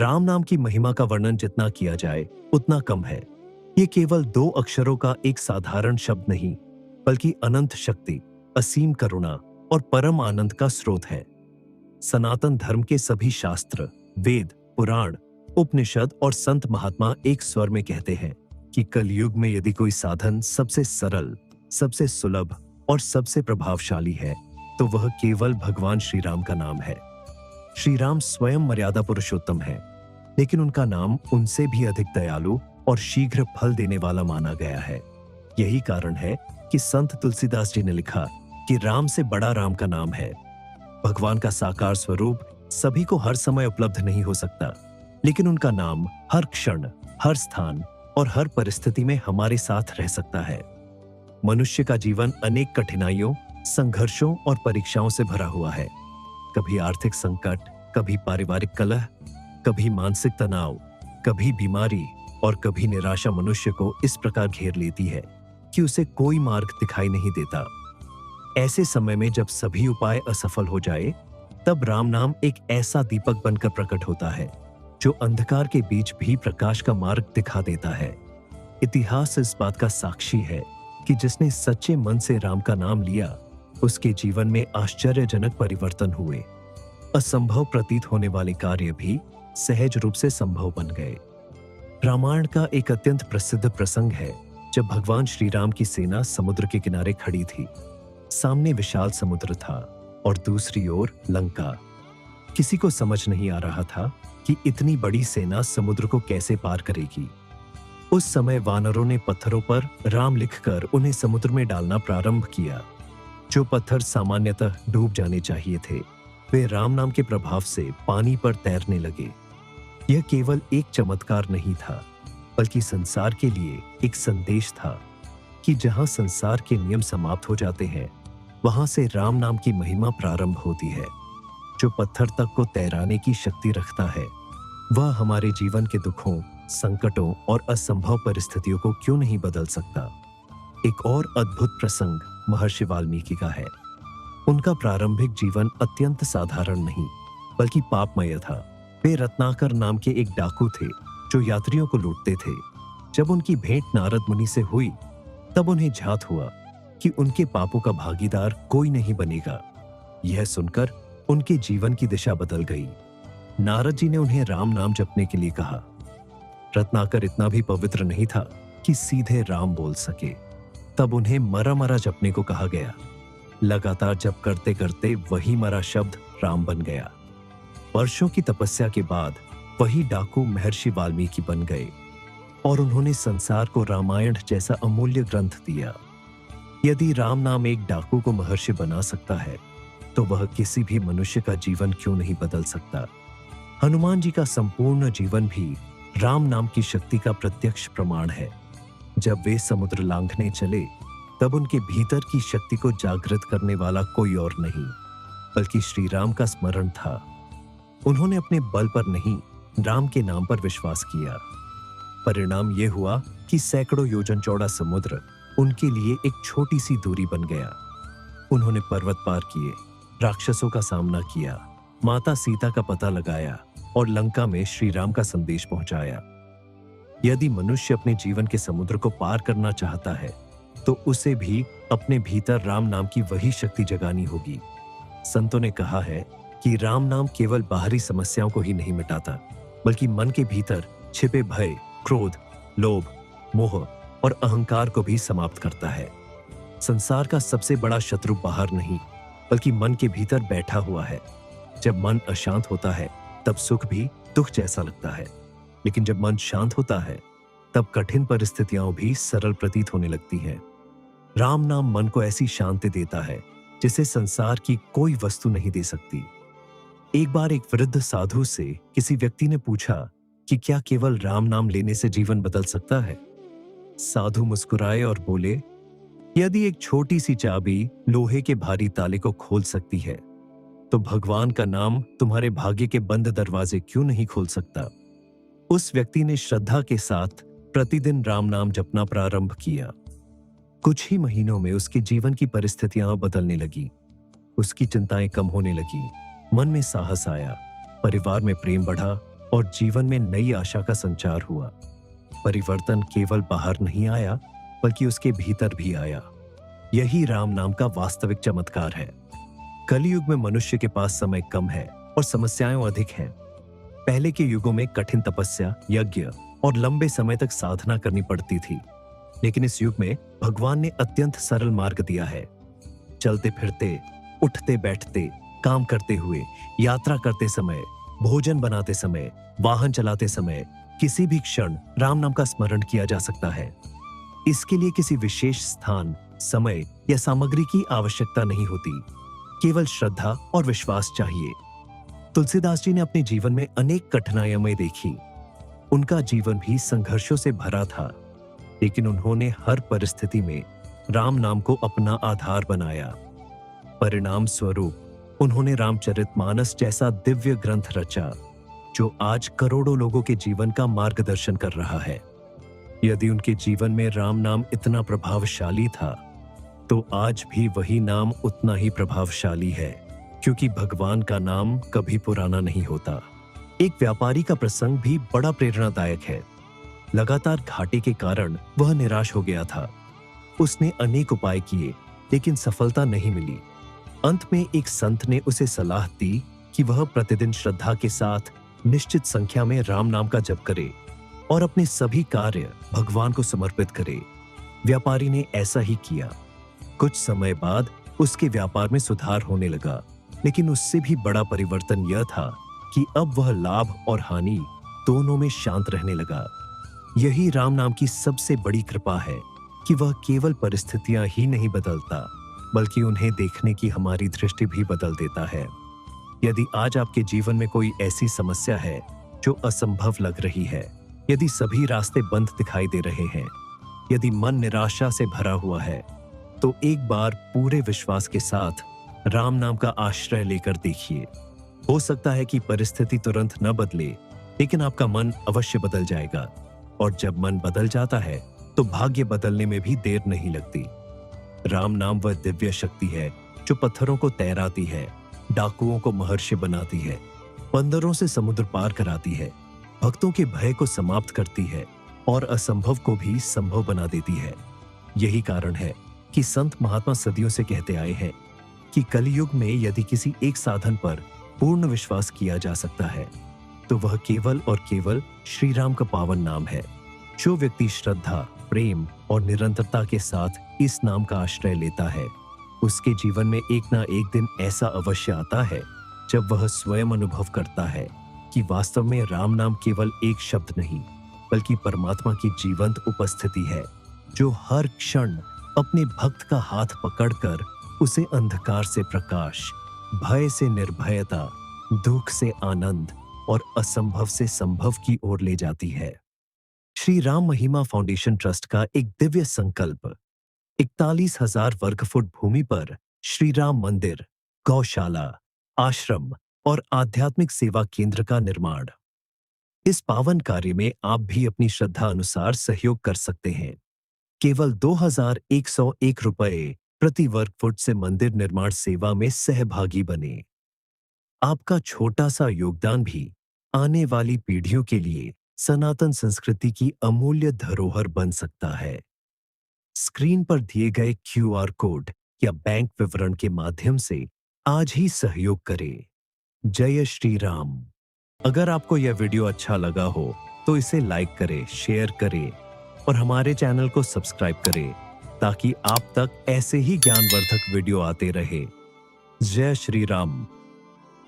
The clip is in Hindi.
राम नाम की महिमा का वर्णन जितना किया जाए उतना कम है। ये केवल दो अक्षरों का एक साधारण शब्द नहीं, बल्कि अनंत शक्ति, असीम करुणा और परम आनंद का स्रोत है। सनातन धर्म के सभी शास्त्र, वेद, पुराण, उपनिषद और संत महात्मा एक स्वर में कहते हैं कि कलयुग में यदि कोई साधन सबसे सरल, सबसे सुलभ और सबसे प्रभावशाली है, तो वह केवल भगवान श्री राम का नाम है। श्री राम स्वयं मर्यादा पुरुषोत्तम है, लेकिन उनका नाम उनसे भी अधिक दयालु और शीघ्र फल देने वाला माना गया है। यही कारण है कि संत तुलसीदास जी ने लिखा कि राम से बड़ा राम का नाम है। भगवान का साकार स्वरूप सभी को हर समय उपलब्ध नहीं हो सकता, लेकिन उनका नाम हर क्षण, हर स्थान और हर परिस्थिति में हमारे साथ रह सकता है। मनुष्य का जीवन अनेक कठिनाइयों, संघर्षों और परीक्षाओं से भरा हुआ है। कभी आर्थिक संकट, कभी पारिवारिक कलह, कभी मानसिक तनाव, कभी बीमारी और कभी निराशा मनुष्य को इस प्रकार घेर लेती है कि उसे कोई मार्ग दिखाई नहीं देता। ऐसे समय में जब सभी उपाय असफल हो जाए, तब राम नाम एक ऐसा दीपक बनकर प्रकट होता है जो अंधकार के बीच भी प्रकाश का मार्ग दिखा देता है। इतिहास इस बात का साक्षी है कि जिसने सच्चे मन से राम का नाम लिया, उसके जीवन में आश्चर्यजनक परिवर्तन हुए। असंभव प्रतीत होने वाले कार्य भी सहज रूप से संभव बन गए। रामायण का एक अत्यंत प्रसिद्ध प्रसंग है जब भगवान श्री राम की सेना समुद्र के किनारे खड़ी थी। सामने विशाल समुद्र था और दूसरी ओर लंका। किसी को समझ नहीं आ रहा था कि इतनी बड़ी सेना समुद्र को कैसे पार करेगी। उस समय वानरों ने पत्थरों पर राम लिखकर उन्हें समुद्र में डालना प्रारंभ किया। जो पत्थर सामान्यतः डूब जाने चाहिए थे, वे राम नाम के प्रभाव से पानी पर तैरने लगे। यह केवल एक चमत्कार नहीं था, बल्कि संसार के लिए एक संदेश था कि जहां संसार के नियम समाप्त हो जाते हैं, वहां से राम नाम की महिमा प्रारंभ होती है। जो पत्थर तक को तैराने की शक्ति रखता है, वह हमारे जीवन के दुखों, संकटों और असंभव परिस्थितियों को क्यों नहीं बदल सकता। एक और अद्भुत प्रसंग महर्षि वाल्मीकि का है। उनका प्रारंभिक जीवन अत्यंत साधारण नहीं, बल्कि पापमय था। वे रत्नाकर नाम के एक डाकू थे जो यात्रियों को लूटते थे। जब उनकी भेंट नारद मुनि से हुई, तब उन्हें झात हुआ कि उनके पापों का भागीदार कोई नहीं बनेगा। यह सुनकर उनके जीवन की दिशा बदल गई। नारद जी ने उन्हें राम नाम जपने के लिए कहा। रत्नाकर इतना भी पवित्र नहीं था कि सीधे राम बोल सके। तब उन्हें मरा मरा जपने को कहा गया। लगातार जप करते करते वही मरा शब्द राम बन गया। वर्षों की तपस्या के बाद वही डाकू महर्षि वाल्मीकि बन गए और उन्होंने संसार को रामायण जैसा अमूल्य ग्रंथ दिया। यदि राम नाम एक डाकू को महर्षि बना सकता है, तो वह किसी भी मनुष्य का जीवन क्यों नहीं बदल सकता। हनुमान जी का संपूर्ण जीवन भी राम नाम की शक्ति का प्रत्यक्ष प्रमाण है। जब वे समुद्र लांघने चले, तब उनके भीतर की शक्ति को जागृत करने वाला कोई और नहीं, बल्कि श्री राम का स्मरण था। उन्होंने अपने बल पर नहीं, राम के नाम पर विश्वास किया। परिणाम यह हुआ कि सैकड़ों योजन चौड़ा समुद्र उनके लिए एक छोटी सी दूरी बन गया। उन्होंने पर्वत पार किए, राक्षसों का सामना किया, माता सीता का पता लगाया और लंका में श्री राम का संदेश पहुंचाया। यदि मनुष्य अपने जीवन के समुद्र को पार करना चाहता है, तो उसे भी अपने भीतर राम नाम की वही शक्ति जगानी होगी। संतों ने कहा है कि राम नाम केवल बाहरी समस्याओं को ही नहीं मिटाता, बल्कि मन के भीतर छिपे भय, क्रोध, लोभ, मोह और अहंकार को भी समाप्त करता है। संसार का सबसे बड़ा शत्रु बाहर नहीं, बल्कि मन के भीतर बैठा हुआ है। जब मन अशांत होता है, तब सुख भी दुख जैसा लगता है, लेकिन जब मन शांत होता है, तब कठिन परिस्थितियां भी सरल प्रतीत होने लगती हैं। राम नाम मन को ऐसी शांति देता है जिसे संसार की कोई वस्तु नहीं दे सकती। एक बार एक वृद्ध साधु से किसी व्यक्ति ने पूछा कि क्या केवल राम नाम लेने से जीवन बदल सकता है। साधु मुस्कुराए और बोले, यदि एक छोटी सी चाबी लोहे के भारी ताले को खोल सकती है, तो भगवान का नाम तुम्हारे भाग्य के बंद दरवाजे क्यों नहीं खोल सकता। उस व्यक्ति ने श्रद्धा के साथ प्रतिदिन राम नाम जपना प्रारंभ किया। कुछ ही महीनों में उसके जीवन की परिस्थितियां बदलने लगी। उसकी चिंताएं कम होने लगी, मन में साहस आया, परिवार में प्रेम बढ़ा और जीवन में नई आशा का संचार हुआ। परिवर्तन केवल बाहर नहीं आया, बल्कि उसके भीतर भी आया। यही राम नाम का वास्तविक चमत्कार है। कलयुग में मनुष्य के पास समय कम है और समस्याएं अधिक हैं। पहले के युगों में कठिन तपस्या, यज्ञ और लंबे समय तक साधना करनी पड़ती थी, लेकिन इस युग में भगवान ने अत्यंत सरल मार्ग दिया है। चलते फिरते, उठते बैठते, काम करते हुए, यात्रा करते समय, भोजन बनाते समय, वाहन चलाते समय, किसी भी क्षण राम नाम का स्मरण किया जा सकता है। इसके लिए किसी विशेष स्थान, समय या सामग्री की आवश्यकता नहीं होती, केवल श्रद्धा और विश्वास चाहिए। तुलसीदास जी ने अपने जीवन में अनेक कठिनाइयां देखी। उनका जीवन भी संघर्षों से भरा था, लेकिन उन्होंने हर परिस्थिति में राम नाम को अपना आधार बनाया। परिणाम स्वरूप उन्होंने रामचरितमानस जैसा दिव्य ग्रंथ रचा, जो आज करोड़ों लोगों के जीवन का मार्गदर्शन कर रहा है। यदि उनके जीवन में राम नाम इतना प्रभावशाली था, तो आज भी वही नाम उतना ही प्रभावशाली है, क्योंकि भगवान का नाम कभी पुराना नहीं होता। एक व्यापारी का प्रसंग भी बड़ा प्रेरणादायक है। लगातार घाटे के कारण वह निराश हो गया था। उसने अनेक उपाय किए, लेकिन सफलता नहीं मिली। अंत में एक संत ने उसे सलाह दी कि वह प्रतिदिन श्रद्धा के साथ निश्चित संख्या में राम नाम का जप करे और अपने सभी कार्य भगवान को समर्पित करे। व्यापारी ने ऐसा ही किया। कुछ समय बाद उसके व्यापार में सुधार होने लगा, लेकिन उससे भी बड़ा परिवर्तन यह था कि अब वह लाभ और हानि दोनों में शांत रहने लगा। यही राम नाम की सबसे बड़ी कृपा है कि वह केवल परिस्थितियां ही नहीं बदलता, बल्कि उन्हें देखने की हमारी दृष्टि भी बदल देता है। यदि आज आपके जीवन में कोई ऐसी समस्या है जो असंभव लग रही है, यदि सभी रास्ते बंद दिखाई दे रहे हैं, यदि मन निराशा से भरा हुआ है, तो एक बार पूरे विश्वास के साथ राम नाम का आश्रय लेकर देखिए। हो सकता है कि परिस्थिति तुरंत न बदले, लेकिन आपका मन अवश्य बदल जाएगा। और जब मन बदल जाता है, तो भाग्य बदलने में भी देर नहीं लगती। राम नाम वह दिव्य शक्ति है जो पत्थरों को तैराती है, डाकुओं को महर्षि बनाती है, बंदरों से समुद्र पार कराती है, भक्तों के भय को समाप्त करती है और असंभव को भी संभव बना देती है। यही कारण है कि संत महात्मा सदियों से कहते आए हैं कि कलयुग में यदि किसी एक साधन पर पूर्ण विश्वास किया जा सकता है, तो वह केवल और केवल श्री राम का पावन नाम है। जो व्यक्ति श्रद्धा, प्रेम और निरंतरता के साथ इस नाम का आश्रय लेता है, उसके जीवन में एक ना एक दिन ऐसा अवश्य आता है जब वह स्वयं अनुभव करता है कि वास्तव में राम नाम केवल एक शब्द नहीं, बल्कि परमात्मा की जीवंत उपस्थिति है, जो हर क्षण अपने भक्त का हाथ पकड़कर उसे अंधकार से प्रकाश, भय से निर्भयता, दुख से आनंद और असंभव से संभव की ओर ले जाती है। श्री राम महिमा फाउंडेशन ट्रस्ट का एक दिव्य संकल्प 41,000 वर्ग फुट भूमि पर श्री राम मंदिर, गौशाला, आश्रम और आध्यात्मिक सेवा केंद्र का निर्माण। इस पावन कार्य में आप भी अपनी श्रद्धा अनुसार सहयोग कर सकते हैं। केवल 2,101 रुपए प्रति वर्ग फुट से मंदिर निर्माण सेवा में सहभागी बने। आपका छोटा सा योगदान भी आने वाली पीढ़ियों के लिए सनातन संस्कृति की अमूल्य धरोहर बन सकता है। स्क्रीन पर दिए गए QR कोड या बैंक विवरण के माध्यम से आज ही सहयोग करें। जय श्री राम। अगर आपको यह वीडियो अच्छा लगा हो तो इसे लाइक करें, शेयर करें और हमारे चैनल को सब्सक्राइब करें, ताकि आप तक ऐसे ही ज्ञानवर्धक वीडियो आते रहे। जय श्री राम।